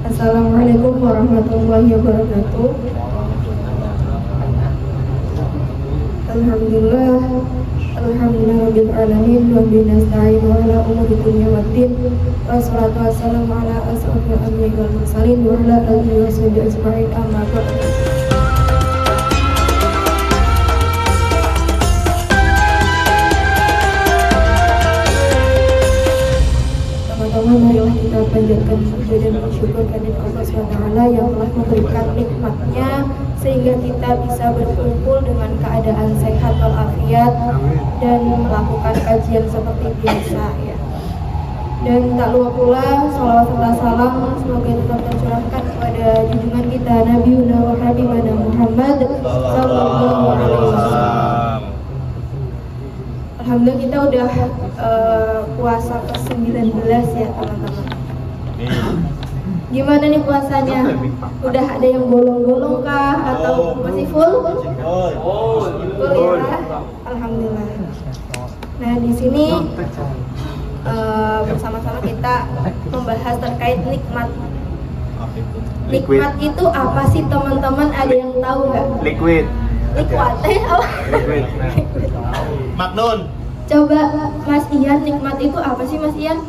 Assalamualaikum warahmatullahi wabarakatuh. Alhamdulillah, alhamdulillahirabbil alamin wa bihi nasta'in ala umuri dunya waddin. Wassalatu wassalamu ala asrofil anbiya'i wal mursalin wa ala alihi wa sahbihi ajma'in, amma ba'd. Marilah kita panjatkan syukur dan bersyukur kepada Allah SWT yang telah memberikan nikmatnya sehingga kita bisa berkumpul dengan keadaan sehat walafiat dan melakukan kajian seperti biasa ya. Dan tak lupa pula salawat serta salam semoga tetap tercurahkan kepada junjungan kita Nabi wa Habibana Muhammad sallallahu alaihi wasallam. Alhamdulillah kita udah puasa ke-19 ya teman-teman. Gimana nih puasanya? Udah ada yang bolong-bolong kah? Atau masih full? Full ya? Alhamdulillah. Nah di sini bersama-sama kita membahas terkait nikmat. Nikmat itu apa sih teman-teman? Ada yang tahu nggak? Liquid. Liquid. Magnun. Coba Mas Ian, nikmat itu apa sih Mas Ian?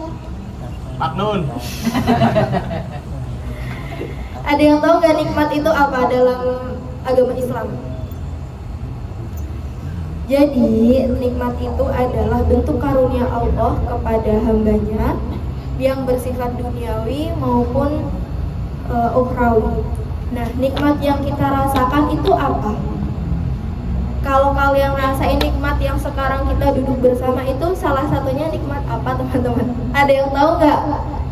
Magnun. Ada yang tahu nggak nikmat itu apa dalam agama Islam? Jadi nikmat itu adalah bentuk karunia Allah kepada hambanya yang bersifat duniawi maupun ukhrawi. Nah, nikmat yang kita rasakan itu apa? Kalau kalian ngerasain nikmat yang sekarang kita duduk bersama itu salah satunya nikmat apa teman-teman? Ada yang tahu nggak?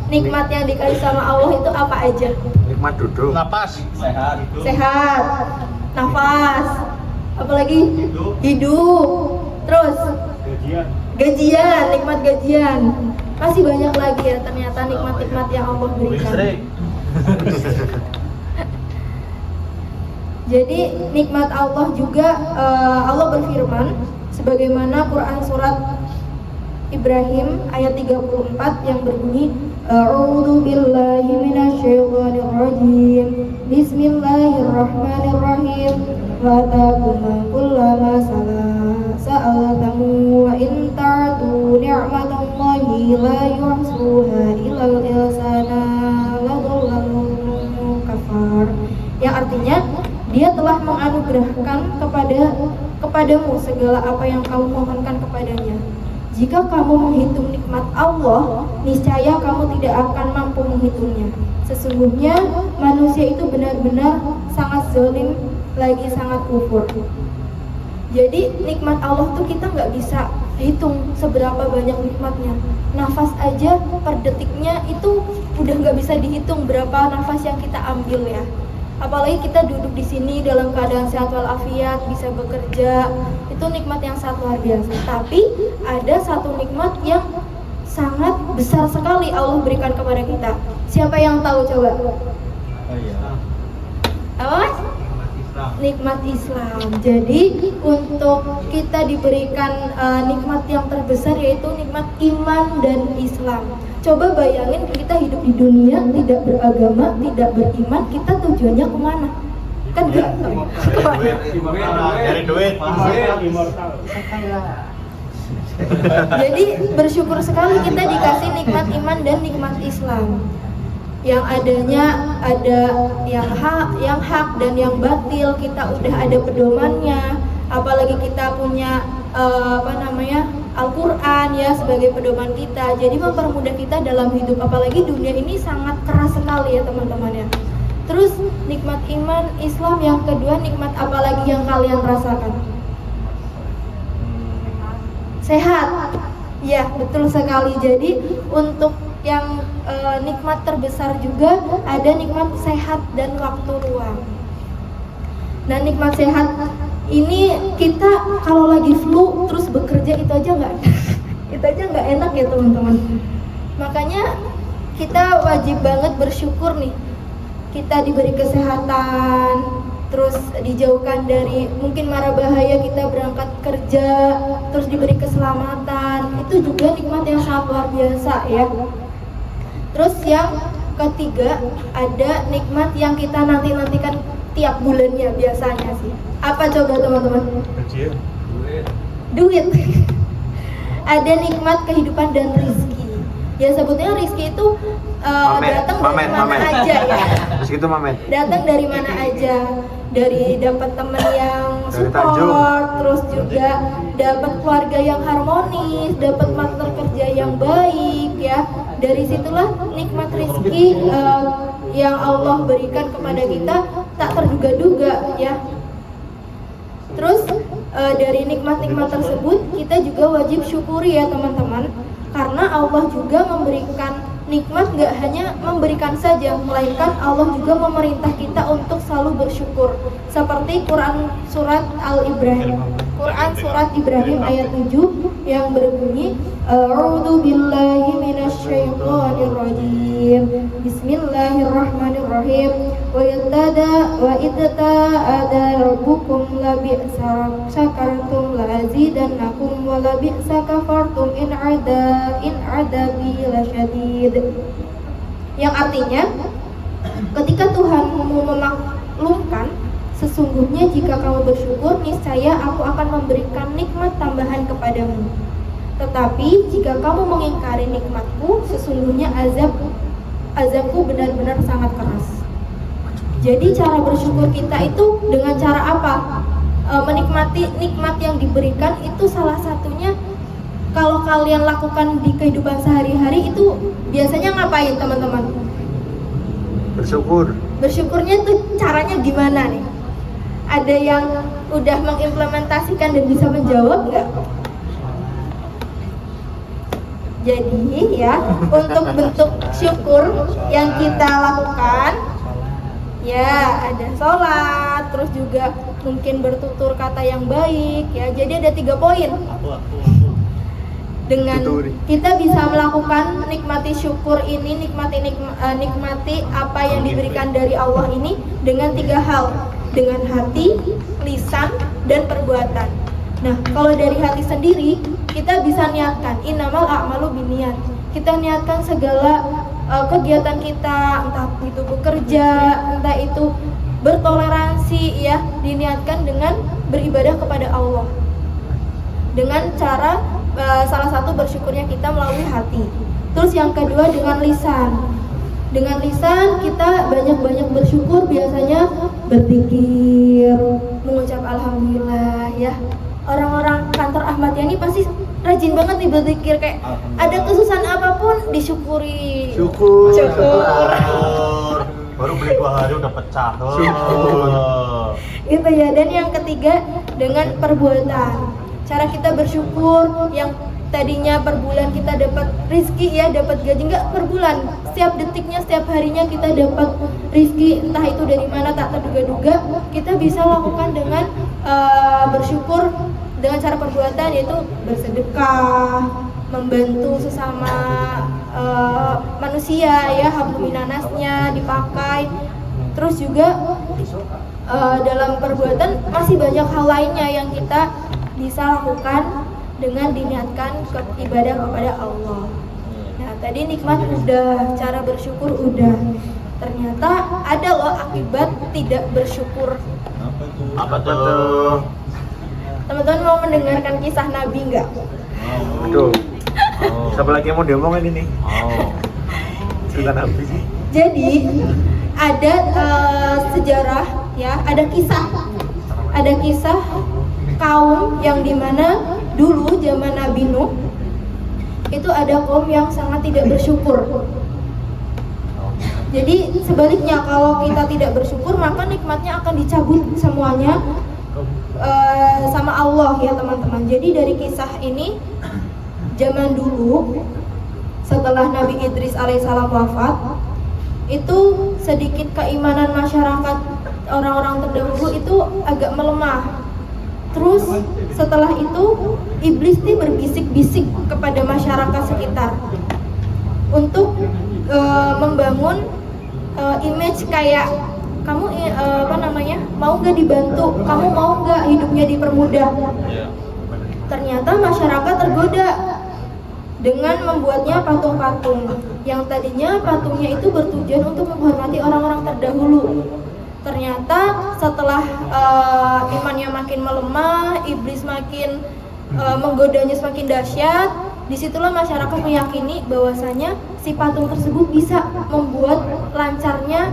Nikmat yang dikasih sama Allah itu apa aja? Nikmat duduk. Napas. Sehat, nafas, apalagi hidup. Terus gajian, nikmat gajian. Masih banyak lagi ya ternyata nikmat-nikmat yang Allah berikan. Jadi nikmat Allah juga Allah berfirman sebagaimana Quran surat Ibrahim ayat 34 yang berbunyi A'udzu billahi minasyaitonir rajim. Bismillahirrahmanirrahim. Wa taquma kullama sa'altamu wa in ta'tu ni'matallahi la yuhsuha illal insana ladallun kafar. Yang artinya Dia telah menganugerahkan kepadamu segala apa yang kamu mohonkan kepadanya. Jika kamu menghitung nikmat Allah, niscaya kamu tidak akan mampu menghitungnya. Sesungguhnya manusia itu benar-benar sangat zalim, lagi sangat kufur. Jadi nikmat Allah tuh kita nggak bisa hitung seberapa banyak nikmatnya. Nafas aja per detiknya itu udah nggak bisa dihitung berapa nafas yang kita ambil ya. Apalagi kita duduk di sini dalam keadaan sehat walafiat, bisa bekerja, itu nikmat yang sangat luar biasa. Tapi ada satu nikmat yang sangat besar sekali Allah berikan kepada kita. Siapa yang tahu coba? Apa Mas? Nikmat Islam. Jadi untuk kita diberikan nikmat yang terbesar yaitu nikmat iman dan Islam. Coba bayangin kita hidup di dunia tidak beragama, tidak beriman, kita tujuannya kemana? Kan gak kemana? Dari duit. Jadi bersyukur sekali kita dikasih nikmat iman dan nikmat Islam. Yang adanya ada yang hak dan yang batil, kita udah ada pedomannya. Apalagi kita punya Al-Quran ya sebagai pedoman kita. Jadi mempermudah kita dalam hidup. Apalagi dunia ini sangat keras sekali ya teman-teman ya. Terus nikmat iman Islam yang kedua, nikmat apalagi yang kalian rasakan? Sehat. Ya betul sekali. Jadi untuk yang nikmat terbesar juga ada nikmat sehat dan waktu luang. Nah nikmat sehat ini kita kalau lagi flu terus bekerja itu aja nggak enak ya teman-teman. Makanya kita wajib banget bersyukur nih, kita diberi kesehatan, terus dijauhkan dari mungkin mara bahaya, kita berangkat kerja terus diberi keselamatan, itu juga nikmat yang sangat luar biasa ya. Terus yang ketiga ada nikmat yang kita nantikan tiap bulannya biasanya sih. Apa coba teman-teman? Duit. Ada nikmat kehidupan dan rizki. Ya sebetulnya rizki itu datang dari mana aja ya. Rizki itu mamet. Datang dari mana aja. Dari dapat teman yang Dari support, Tanjung. terus juga dapat keluarga yang harmonis, dapat partner kerja yang baik ya. Dari situlah nikmat rizki yang Allah berikan kepada kita tak terduga-duga ya. Terus dari nikmat-nikmat tersebut kita juga wajib syukuri ya teman-teman, karena Allah juga memberikan nikmat, gak hanya memberikan saja, melainkan Allah juga memerintah kita untuk selalu bersyukur. Seperti Quran surat Ibrahim ayat 7 yang berbunyi A'udzu billahi minasyaitonir rajim. Bismillahirrahmanirrahim. Wa idza ada rabbukum la bi'sa syakartum la azidannakum wa la bi'sa kafartum in adabi lasyadid. Yang artinya ketika Tuhanmu memaklumkan, sesungguhnya jika kamu bersyukur, niscaya aku akan memberikan nikmat tambahan kepadamu. Tetapi jika kamu mengingkari nikmatku, sesungguhnya azabku benar-benar sangat keras. Jadi cara bersyukur kita itu dengan cara apa? Menikmati nikmat yang diberikan itu salah satunya. Kalau kalian lakukan di kehidupan sehari-hari itu biasanya ngapain teman-teman? Bersyukur. Bersyukurnya tuh caranya gimana nih? Ada yang udah mengimplementasikan dan bisa menjawab nggak? Jadi ya, untuk bentuk syukur yang kita lakukan, ya ada sholat, terus juga mungkin bertutur kata yang baik ya. Jadi ada 3 poin. Dengan kita bisa melakukan nikmati syukur ini, nikmati apa yang diberikan dari Allah ini dengan 3 hal, dengan hati, lisan, dan perbuatan. Nah, kalau dari hati sendiri kita bisa niatkan innamal a'malu binniyat. Kita niatkan segala kegiatan kita, entah itu bekerja, entah itu bertoleransi ya, diniatkan dengan beribadah kepada Allah. Dengan cara salah satu bersyukurnya kita melalui hati. Terus yang kedua dengan lisan. Dengan lisan kita banyak-banyak bersyukur, biasanya berzikir, mengucap alhamdulillah ya. Orang-orang kantor Ahmad Yani pasti rajin banget nih berzikir, kayak ada kesusahan apapun disyukuri. Syukur. Baru beli 2 hari udah pecah. Gitu ya. Dan yang ketiga dengan perbuatan. Cara kita bersyukur yang tadinya per bulan kita dapat rizki ya, dapat gaji, nggak per bulan, setiap detiknya, setiap harinya kita dapat rizki, entah itu dari mana tak terduga-duga, kita bisa lakukan dengan bersyukur dengan cara perbuatan, yaitu bersedekah, membantu sesama manusia ya, habluminanasnya dipakai. Terus juga dalam perbuatan masih banyak hal lainnya yang kita bisa lakukan dengan diniatkan ibadah kepada Allah. Nah, tadi nikmat udah, cara bersyukur udah. Ternyata ada loh akibat tidak bersyukur. Apa tuh? Teman-teman mau mendengarkan kisah Nabi nggak? Aduh. Siapa lagi yang mau diomongin ini? Cerita Nabi sih. Jadi ada sejarah ya, ada kisah kaum yang dimana dulu zaman Nabi Nuh itu ada kaum yang sangat tidak bersyukur. Jadi sebaliknya, kalau kita tidak bersyukur maka nikmatnya akan dicabut semuanya sama Allah ya teman-teman. Jadi dari kisah ini, zaman dulu setelah Nabi Idris alaihissalam wafat, itu sedikit keimanan masyarakat orang-orang terdahulu itu agak melemah. Terus setelah itu iblis nih berbisik-bisik kepada masyarakat sekitar untuk membangun image kayak kamu mau nggak dibantu, kamu mau nggak hidupnya dipermudah. Ternyata masyarakat tergoda dengan membuatnya patung-patung Yang tadinya patungnya itu bertujuan untuk menghormati orang-orang terdahulu. Ternyata setelah imannya makin melemah, iblis makin menggodanya semakin dahsyat, disitulah masyarakat meyakini bahwasanya si patung tersebut bisa membuat lancarnya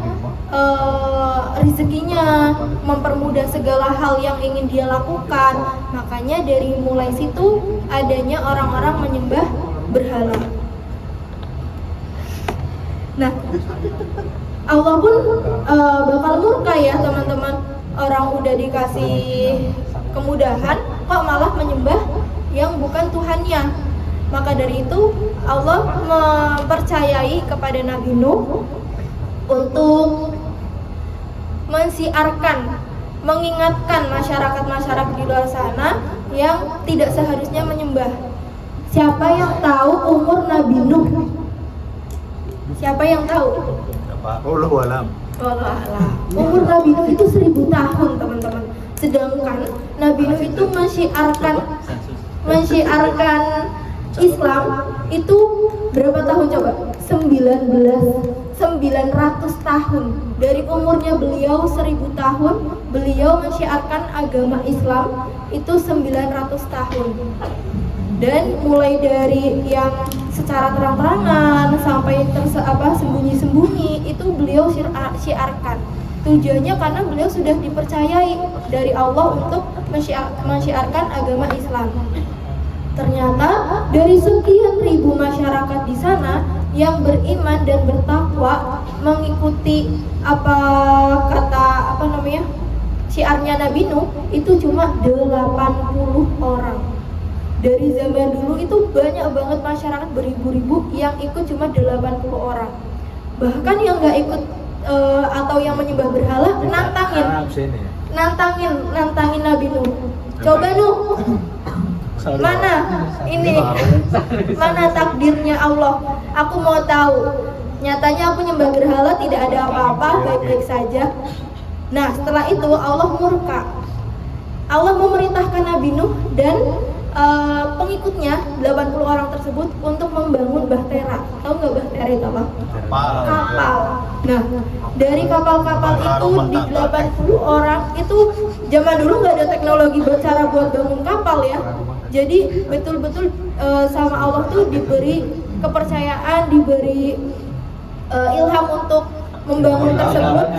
rezekinya, mempermudah segala hal yang ingin dia lakukan. Makanya dari mulai situ adanya orang-orang menyembah berhala. Nah, Allah pun bakal murka ya teman-teman. Orang udah dikasih kemudahan kok malah menyembah yang bukan Tuhannya. Maka dari itu Allah mempercayai kepada Nabi Nuh untuk mensiarkan, mengingatkan masyarakat-masyarakat di luar sana yang tidak seharusnya menyembah. Siapa yang tahu umur Nabi Nuh? Siapa yang tahu? Wallahu alam. Wallahu a'lam. Umur Nabi Nuh itu 1000 tahun, teman-teman. Sedangkan Nabi Nuh itu mensyiarkan Islam itu berapa tahun coba? 900 tahun. Dari umurnya beliau 1000 tahun, beliau mensyiarkan agama Islam itu 900 tahun. Dan mulai dari yang secara terang-terangan sampai sembunyi-sembunyi itu beliau syiarkan. Tujuannya karena beliau sudah dipercayai dari Allah untuk mensyiarkan agama Islam. Ternyata dari sekian ribu masyarakat di sana yang beriman dan bertakwa mengikuti syiarnya Nabi Nuh itu cuma 80 orang. Dari zaman dulu itu banyak banget masyarakat beribu-ribu yang ikut cuma 80 orang. Bahkan yang nggak ikut atau yang menyembah berhala nantangin Nabi Nuh. Coba Nuh, mana takdirnya Allah? Aku mau tahu. Nyatanya aku nyembah berhala tidak ada apa-apa, baik-baik saja. Nah, setelah itu Allah murka. Allah memerintahkan Nabi Nuh dan pengikutnya 80 orang tersebut untuk membangun bahtera. Tahu nggak bahtera itu apa? Kapal. Nah, dari kapal-kapal itu di 80 orang itu zaman dulu nggak ada teknologi cara buat bangun kapal ya. Jadi betul-betul sama Allah tuh diberi kepercayaan, diberi ilham untuk membangun tersebut.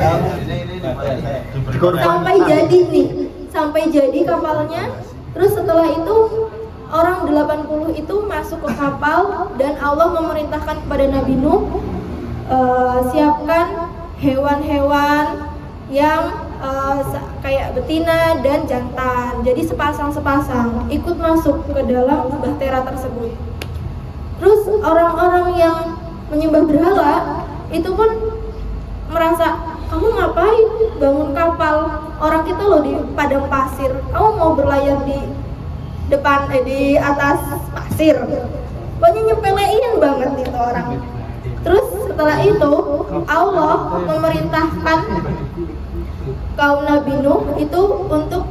Sampai jadi kapalnya. Terus setelah itu orang 80 itu masuk ke kapal dan Allah memerintahkan kepada Nabi Nuh, siapkan hewan-hewan yang kayak betina dan jantan. Jadi sepasang-sepasang ikut masuk ke dalam bahtera tersebut. Terus orang-orang yang menyembah berhala itu pun merasa, kamu ngapain bangun kapal? Orang kita loh di padang pasir, kamu mau berlayar di depan di atas pasir. Pokoknya nyepelein banget itu orang. Terus setelah itu Allah memerintahkan kaum Nabi Nuh itu untuk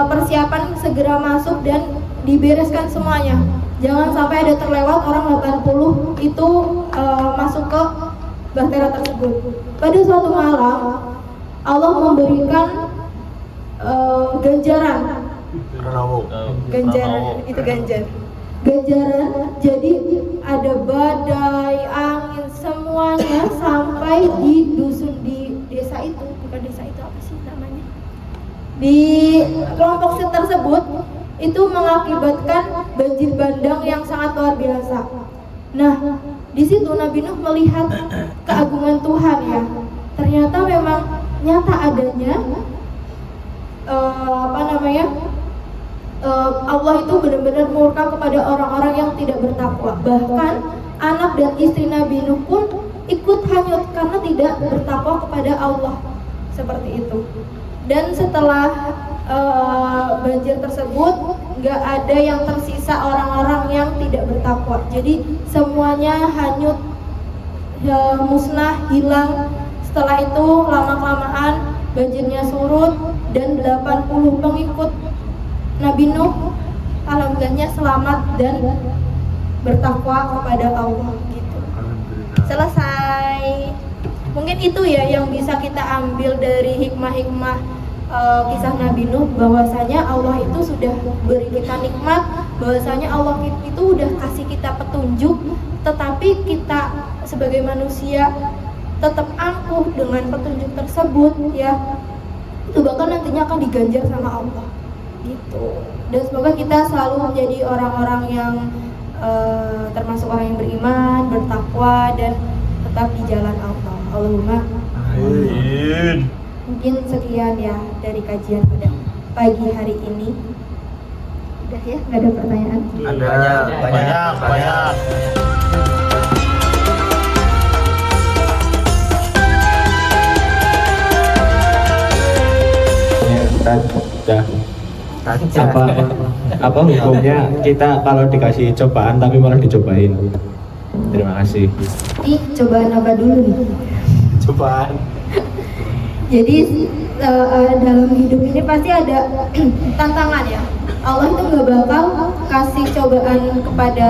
persiapan segera masuk dan dibereskan semuanya. Jangan sampai ada terlewat orang 80 itu masuk ke bahtera tersebut. Pada suatu malam Allah memberikan ganjaran. Ganjaran. Jadi ada badai, angin, semuanya sampai di dusun di desa itu, bukan desa itu apa sih namanya? Di kelompok tersebut itu mengakibatkan banjir bandang yang sangat luar biasa. Nah, di situ Nabi Nuh melihat keagungan Tuhan ya. Ternyata memang nyata adanya Allah itu benar-benar murka kepada orang-orang yang tidak bertakwa. Bahkan anak dan istri Nabi Nuh pun ikut hanyut karena tidak bertakwa kepada Allah. Seperti itu. Dan setelah banjir tersebut, nggak ada yang tersisa orang-orang yang tidak bertakwa. Jadi semuanya hanyut, musnah, hilang. Setelah itu lama-kelamaan banjirnya surut dan 80 pengikut Nabi Nuh alhamdulillahnya selamat dan bertakwa kepada Allah gitu. selesai. Mungkin itu ya yang bisa kita ambil dari hikmah-hikmah kisah Nabi Nuh, bahwasanya Allah itu sudah beri kita nikmat, bahwasanya Allah itu udah kasih kita petunjuk, tetapi kita sebagai manusia tetap angkuh dengan petunjuk tersebut ya, itu bahkan nantinya akan diganjar sama Allah gitu. Dan semoga kita selalu menjadi orang-orang yang termasuk orang yang beriman, bertakwa, dan tetap di jalan Allah. Allahumma Amin. mungkin sekian ya dari kajian pada pagi hari ini. Udah ya, nggak ada pertanyaan. Banyak. Ya, kita sudah apa hukumnya kita kalau dikasih cobaan tapi malah dicobain. Terima kasih. Ini cobaan apa dulu nih? Cobaan. Jadi dalam hidup ini pasti ada tantangan ya. Allah itu nggak bakal kasih cobaan kepada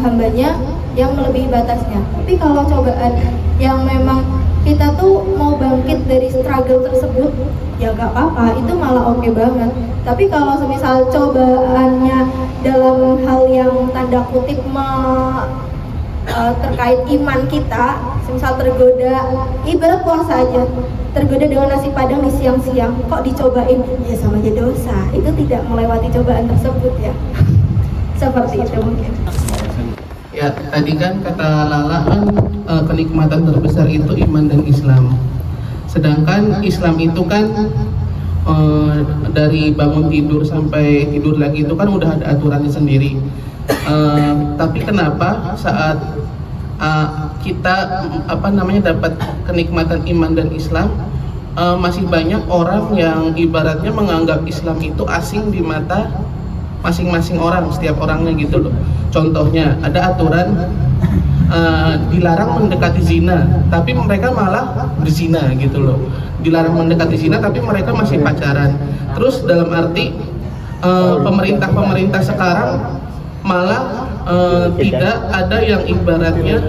hambanya yang melebihi batasnya. Tapi kalau cobaan yang memang kita tuh mau bangkit dari struggle tersebut, ya nggak apa-apa, itu malah oke banget. Tapi kalau semisal cobaannya dalam hal yang tanda kutip terkait iman kita, misal tergoda, ibarat puasa aja, tergoda dengan nasi padang di siang-siang, kok dicobain, ya sama aja dosa. Itu tidak melewati cobaan tersebut ya. Seperti itu mungkin. Ya, tadi kan kata Lala kan kenikmatan terbesar itu iman dan Islam. Sedangkan Islam itu kan dari bangun tidur sampai tidur lagi itu kan udah ada aturannya sendiri. Tapi kenapa saat kita dapat kenikmatan iman dan Islam, masih banyak orang yang ibaratnya menganggap Islam itu asing di mata masing-masing orang, setiap orangnya gitu loh. Contohnya ada aturan dilarang mendekati zina, tapi mereka malah berzina gitu loh. Dilarang mendekati zina tapi mereka masih pacaran. Terus dalam arti pemerintah sekarang malah tidak ada yang ibaratnya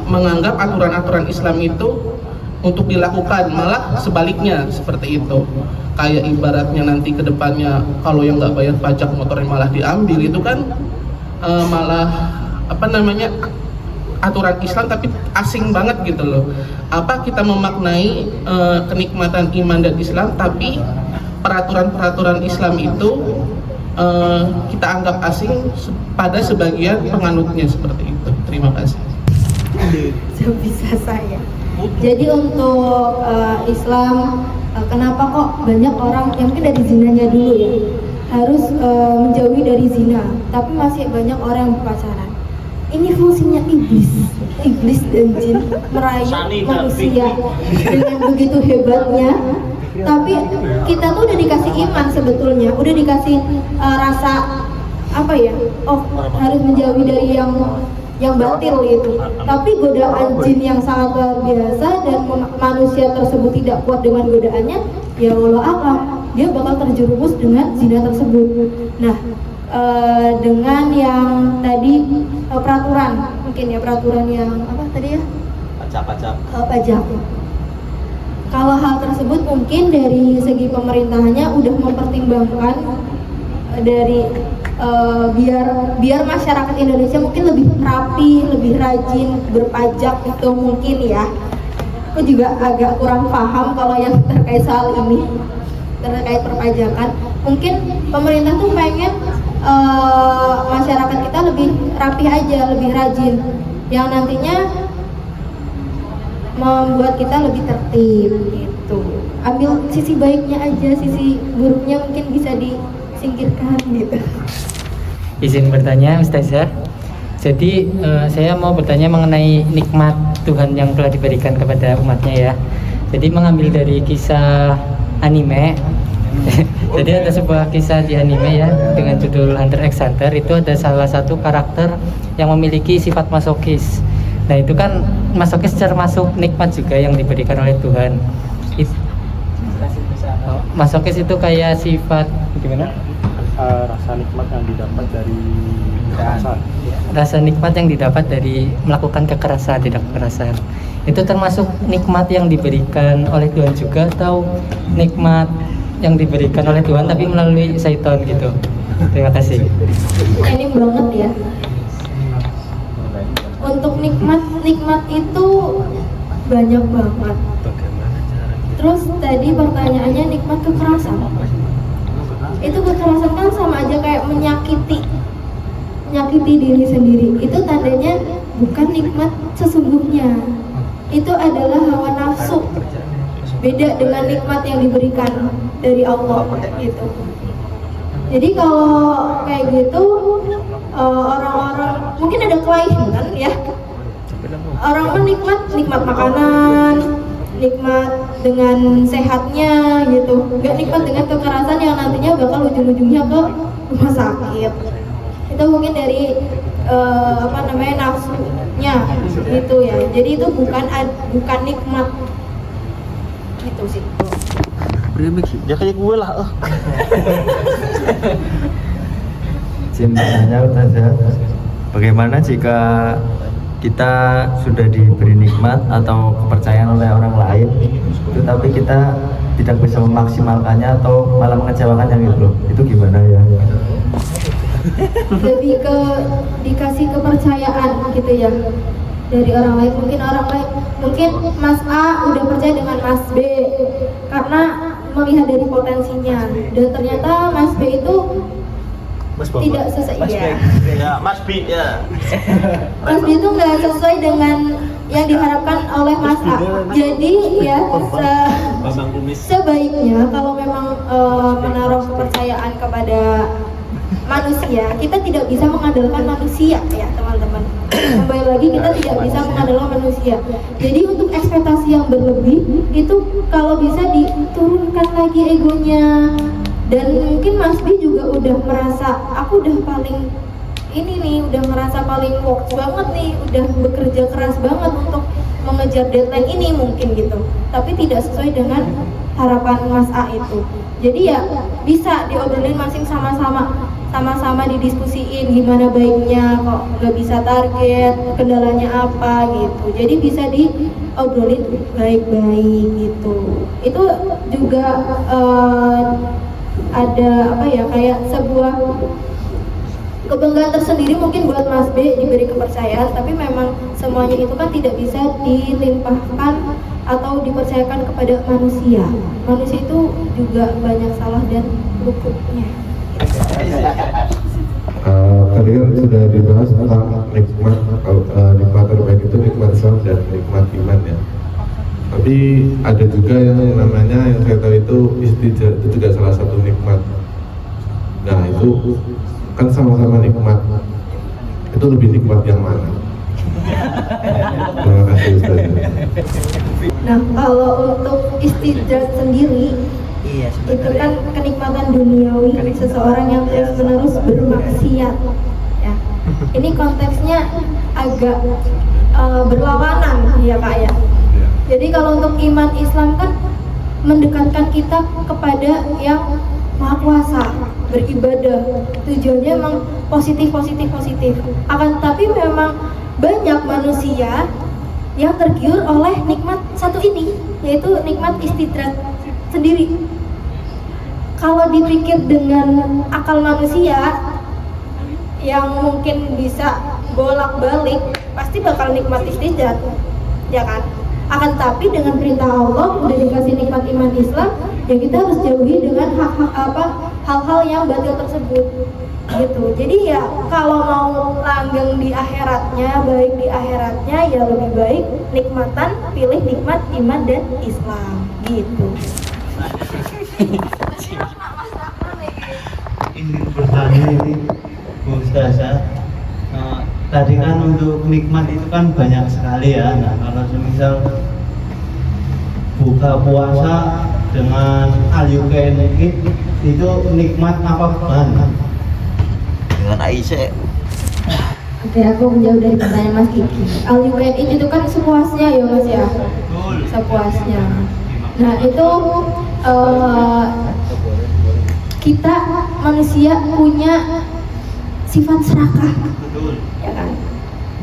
menganggap aturan-aturan Islam itu untuk dilakukan, malah sebaliknya seperti itu. Kayak ibaratnya nanti ke depannya kalau yang nggak bayar pajak motornya malah diambil, itu kan malah aturan Islam tapi asing banget gitu loh. Apa kita memaknai kenikmatan iman dan Islam tapi peraturan-peraturan Islam itu kita anggap asing pada sebagian penganutnya, seperti itu. Terima kasih. Bisa saya. Jadi untuk Islam, kenapa kok banyak orang yang mungkin dari zinanya dulu ya harus menjauhi dari zina, tapi masih banyak orang yang berpacaran. Ini fungsinya iblis dan jin merayu manusia dengan begitu hebatnya. Tapi kita tuh udah dikasih iman sebetulnya, udah dikasih rasa harus menjauhi dari yang batil itu. Tapi godaan jin yang sangat luar biasa dan manusia tersebut tidak kuat dengan godaannya, ya Allah alam, dia bakal terjerumus dengan zina tersebut. Nah, dengan yang tadi peraturan, mungkin ya peraturan yang apa tadi ya? Pajak. Kalau hal tersebut mungkin dari segi pemerintahannya udah mempertimbangkan dari biar masyarakat Indonesia mungkin lebih rapi, lebih rajin berpajak itu mungkin ya. Aku juga agak kurang paham kalau yang terkait soal ini, terkait perpajakan. Mungkin pemerintah tuh pengen masyarakat kita lebih rapi aja, lebih rajin, yang nantinya membuat kita lebih tertib gitu. Ambil sisi baiknya aja, sisi buruknya mungkin bisa disingkirkan gitu. Izin bertanya Ustazah. Jadi saya mau bertanya mengenai nikmat Tuhan yang telah diberikan kepada umatnya ya. Jadi mengambil dari kisah anime. Jadi ada sebuah kisah di anime ya dengan judul Hunter x Hunter. Itu ada salah satu karakter yang memiliki sifat masokis. Nah itu kan masokis termasuk nikmat juga yang diberikan oleh Tuhan. Masokis itu kayak sifat gimana? Rasa nikmat yang didapat dari rasa nikmat yang didapat dari melakukan kekerasan, tidak kekerasan. Itu termasuk nikmat yang diberikan oleh Tuhan juga, atau nikmat yang diberikan oleh Tuhan tapi melalui syaitan gitu. Terima kasih. Ini banget ya. Untuk nikmat itu banyak banget. Terus tadi pertanyaannya nikmat kekerasan. Itu kekerasan kan sama aja kayak menyakiti diri sendiri. Itu tandanya bukan nikmat sesungguhnya. Itu adalah hawa nafsu. Beda dengan nikmat yang diberikan dari Allah gitu. Jadi kalau kayak gitu orang-orang mungkin ada kelainan ya. Orang nikmat makanan, nikmat dengan sehatnya gitu. Gak nikmat dengan kekerasan yang nantinya bakal ujung-ujungnya ke rumah sakit. Itu mungkin dari nafsunya gitu ya. Jadi itu bukan nikmat gitu sih. Ya kayak gue lah. Cintanya Ustazah, bagaimana jika kita sudah diberi nikmat atau kepercayaan oleh orang lain, tetapi kita tidak bisa memaksimalkannya atau malah mengecewakannya gitu, itu gimana ya? Lebih ke dikasih kepercayaan gitu ya dari orang lain. Mungkin Mas A udah percaya dengan Mas B karena melihat dari potensinya, dan ternyata Mas B itu tidak sesuai Ya, Mas B ya. Mas B itu nggak sesuai dengan yang diharapkan oleh Mas A. Jadi ya sebaiknya kalau memang menaruh kepercayaan kepada manusia, kita tidak bisa mengandalkan manusia ya teman-teman. Kembali lagi, kita tidak bisa mengandalkan manusia. Jadi untuk ekspektasi yang berlebih itu kalau bisa diturunkan lagi egonya. Dan mungkin Mas B juga udah merasa aku udah paling ini nih, udah merasa paling works banget nih, udah bekerja keras banget untuk mengejar deadline ini mungkin gitu, tapi tidak sesuai dengan harapan Mas A itu. Jadi ya bisa diobrolin masing sama-sama didiskusiin gimana baiknya, kok nggak bisa target, kendalanya apa gitu. Jadi bisa diobrolin baik-baik gitu. Itu juga ada kayak sebuah kebanggaan tersendiri mungkin buat Mas B diberi kepercayaan, tapi memang semuanya itu kan tidak bisa dilimpahkan atau dipercayakan kepada manusia. Manusia itu juga banyak salah dan luputnya. Tadi kan sudah dibahas tentang nikmat, nikmat terbaik itu nikmat Islam dan nikmat iman ya. Tapi ada juga yang namanya, yang saya tahu itu istijab, itu juga salah satu nikmat. Nah itu kan sama-sama nikmat, itu lebih nikmat yang mana? Terima kasih Ustaz. Nah kalau untuk istijab sendiri, itu kan kenikmatan duniawi seseorang yang terus-menerus bermaksiat ya. Ini konteksnya agak berlawanan ya Pak ya. Jadi kalau untuk iman Islam kan mendekatkan kita kepada yang Maha Kuasa, beribadah, tujuannya memang positif. Akan tapi memang banyak manusia yang tergiur oleh nikmat satu ini, yaitu nikmat istidrat sendiri. Kalau dipikir dengan akal manusia yang mungkin bisa bolak-balik, pasti bakal nikmat istidrat, ya kan? Akan tapi dengan perintah Allah udah dikasih nikmat iman Islam, ya kita harus jauhi dengan hal-hal yang batil tersebut gitu. Jadi ya kalau mau langgeng di akhiratnya, baik di akhiratnya, ya lebih baik nikmatan pilih nikmat iman dan Islam gitu. Ingin bertanya ini Bu Ustazah, tadi kan untuk nikmat itu kan banyak sekali ya. Nah kalau semisal buka puasa dengan al-yukain itu nikmat apa bukan? Dengan Aisyah. Oke, aku menjawab dari pertanyaan Mas Kiki. Al-yukain itu kan sepuasnya ya Mas ya. Sepuasnya. Nah itu kita manusia punya sifat serakah, ya kan?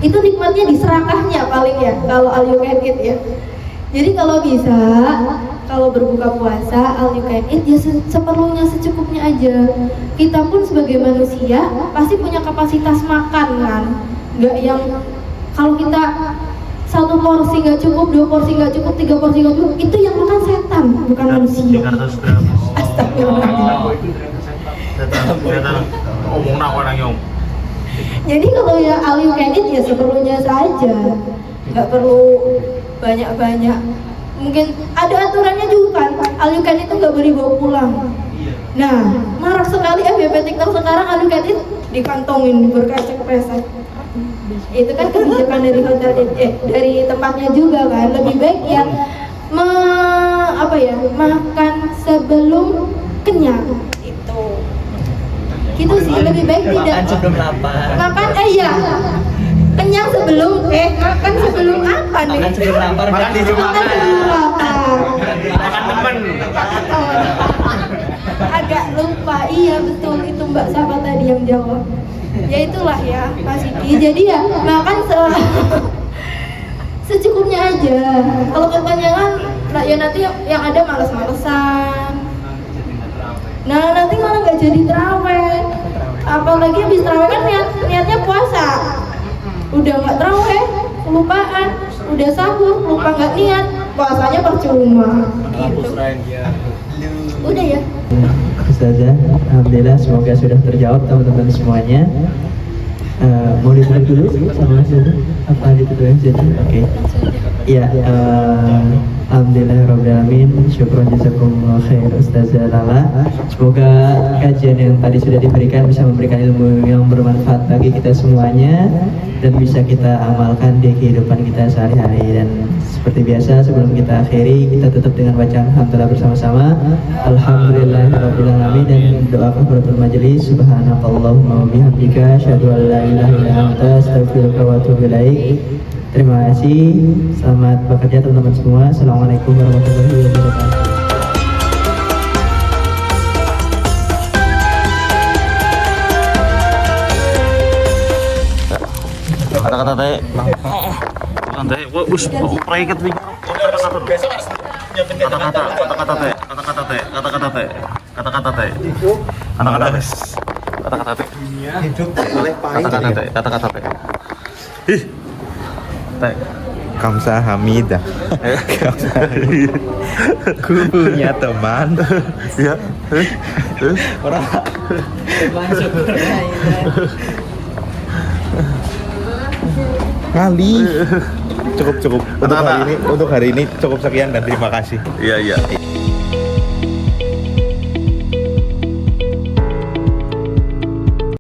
Itu nikmatnya di serakahnya paling ya, kalau all you can eat ya. Jadi kalau bisa, kalau berbuka puasa all you can eat ya seperlunya, secukupnya aja. Kita pun sebagai manusia pasti punya kapasitas makan kan, nggak yang kalau kita satu porsi nggak cukup, 2 porsi nggak cukup, 3 porsi nggak cukup, itu yang makan setan, bukan manusia. 300 gram. Astagfirullah. Setan omong nak orang yang. Jadi kalau ya all you can eat ya seperlunya saja, nggak perlu banyak-banyak. Mungkin ada aturannya juga kan, all you can eat itu nggak boleh bawa pulang. Nah, marak sekali FYP TikTok sekarang all you can eat dikantongin, berkresek-kresek. Itu kan kebijakan dari hotel, dari tempatnya juga kan. Lebih baik ya makan sebelum kenyang itu. Gitu sih, lebih baik tidak Makan sebelum lapar. makan iya kenyang sebelum makan sebelum apa nih? Makan sebelum lapar. Makan di rumah. Makan sebelum lapar. Makan temen. Agak lupa, iya betul itu Mbak siapa tadi yang jawab. Ya itulah ya Mas Iki. Jadi ya makan secukupnya aja. Kalau kepanjangan, nah ya nanti yang ada males-malesan. Nah nanti malah nggak jadi terawih. Apalagi habis terawih kan niatnya puasa. Udah nggak terawih, kelupaan. Udah sahur, lupa nggak niat, puasanya percuma. Gitu. Udah ya. Ustazah, alhamdulillah semoga sudah terjawab teman-teman semuanya. Mau ditutup dulu sama Ustazah? Apa ditutup aja? Oke. Iya, alhamdulillahirrahmanirrahim. Syukron jazakumullah khair Ustazah Lala. Semoga kajian yang tadi sudah diberikan bisa memberikan ilmu yang bermanfaat bagi kita semuanya dan bisa kita amalkan di kehidupan kita sehari-hari. Dan seperti biasa sebelum kita akhiri, kita tutup dengan bacaan alhamdulillah bersama-sama. Alhamdulillahirabbil alamin, dan doa kafaratul majelis. Subhanakallahumma wa bihamdika asyhadu an la ilaha illa anta astaghfiruka wa atubu ilaik. Terima kasih. Selamat bekerja teman-teman semua. Assalamualaikum warahmatullahi wabarakatuh. Kata-kata teh. Santai, wis praiket nih. Kata-kata teh. Kata-kata teh. Kata-kata teh. Kata-kata teh. Kata-kata teh. Kata-kata teh. Hidup oleh pahit. Kata-kata teh. Kata-kata teh. Ih. Teh. Kamsa Hamidah. Ku punya teman. Ya. Orang kali. Cukup. Untuk hari ini cukup sekian dan terima kasih. Iya.